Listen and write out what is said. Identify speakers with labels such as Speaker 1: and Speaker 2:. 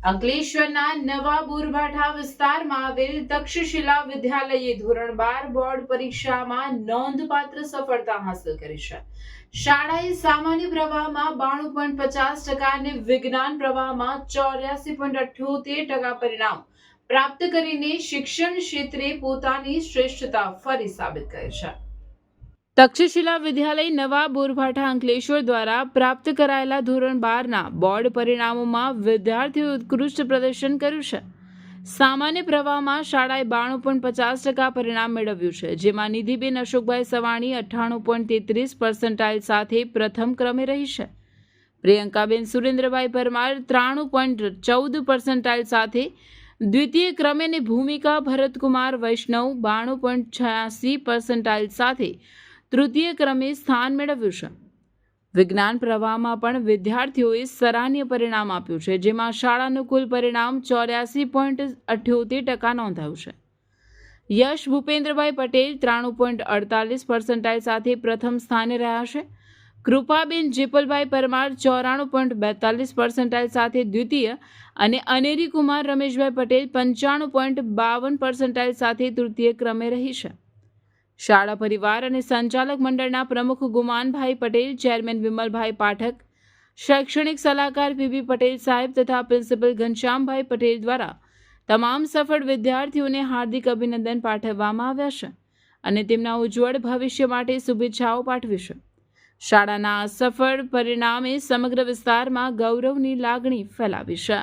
Speaker 1: અંકલેશ્વરના નવા બોરભાઠા વિસ્તારમાં આવેલ તક્ષશિલા વિદ્યાલયે ધોરણ 12 બોર્ડ પરીક્ષામાં નોંધપાત્ર સફળતા હાંસલ કરી છે. શાળાએ સામાન્ય પ્રવાહમાં 92.50% અને વિજ્ઞાન પ્રવાહમાં 84.78% પરિણામ પ્રાપ્ત કરીને શિક્ષણ ક્ષેત્રે પોતાની શ્રેષ્ઠતા ફરી સાબિત કરી છે. તક્ષશિલા વિદ્યાલય નવા બોરભાઠા અંકલેશ્વર દ્વારા પ્રાપ્ત કરાયેલા ધોરણ 12ના બોર્ડ પરિણામોમાં વિદ્યાર્થીઓએ ઉત્કૃષ્ટ પ્રદર્શન કર્યું છે. સામાન્ય પ્રવાહમાં શાળાએ 92.50% પરિણામ મેળવ્યું છે, જેમાં નિધિબેન અશોકભાઈ સવાણી 98.33% સાથે પ્રથમ ક્રમે રહી છે. પ્રિયંકાબેન સુરેન્દ્રભાઈ પરમાર 93.14% સાથે દ્વિતીય ક્રમે અને ભૂમિકા ભરતકુમાર વૈષ્ણવ 92.86% સાથે તૃતીય ક્રમે સ્થાન મેળવ્યું છે. વિજ્ઞાન પ્રવાહમાં પણ વિદ્યાર્થીઓએ સરાહનીય પરિણામ આપ્યું છે, જેમાં શાળાનું કુલ પરિણામ 84.78% નોંધાયું છે. યશ ભૂપેન્દ્રભાઈ પટેલ 93.48% સાથે પ્રથમ સ્થાને રહ્યા છે. કૃપાબેન જેપલભાઈ પરમાર 94.42% સાથે દ્વિતીય અને અનેરી કુમાર રમેશભાઈ પટેલ 95.52% સાથે તૃતીય ક્રમે રહી છે. શાળા પરિવાર અને સંચાલક મંડળના પ્રમુખ ગુમાનભાઈ પટેલ, ચેરમેન વિમલભાઈ પાઠક, શૈક્ષણિક સલાહકાર પીબી પટેલ સાહેબ તથા પ્રિન્સિપલ ઘનશ્યામભાઈ પટેલ દ્વારા તમામ સફળ વિદ્યાર્થીઓને હાર્દિક અભિનંદન પાઠવવામાં આવ્યા છે અને તેમના ઉજ્જવળ ભવિષ્ય માટે શુભેચ્છાઓ પાઠવી છે. શાળાના સફળ પરિણામે સમગ્ર વિસ્તારમાં ગૌરવની લાગણી ફેલાવી છે.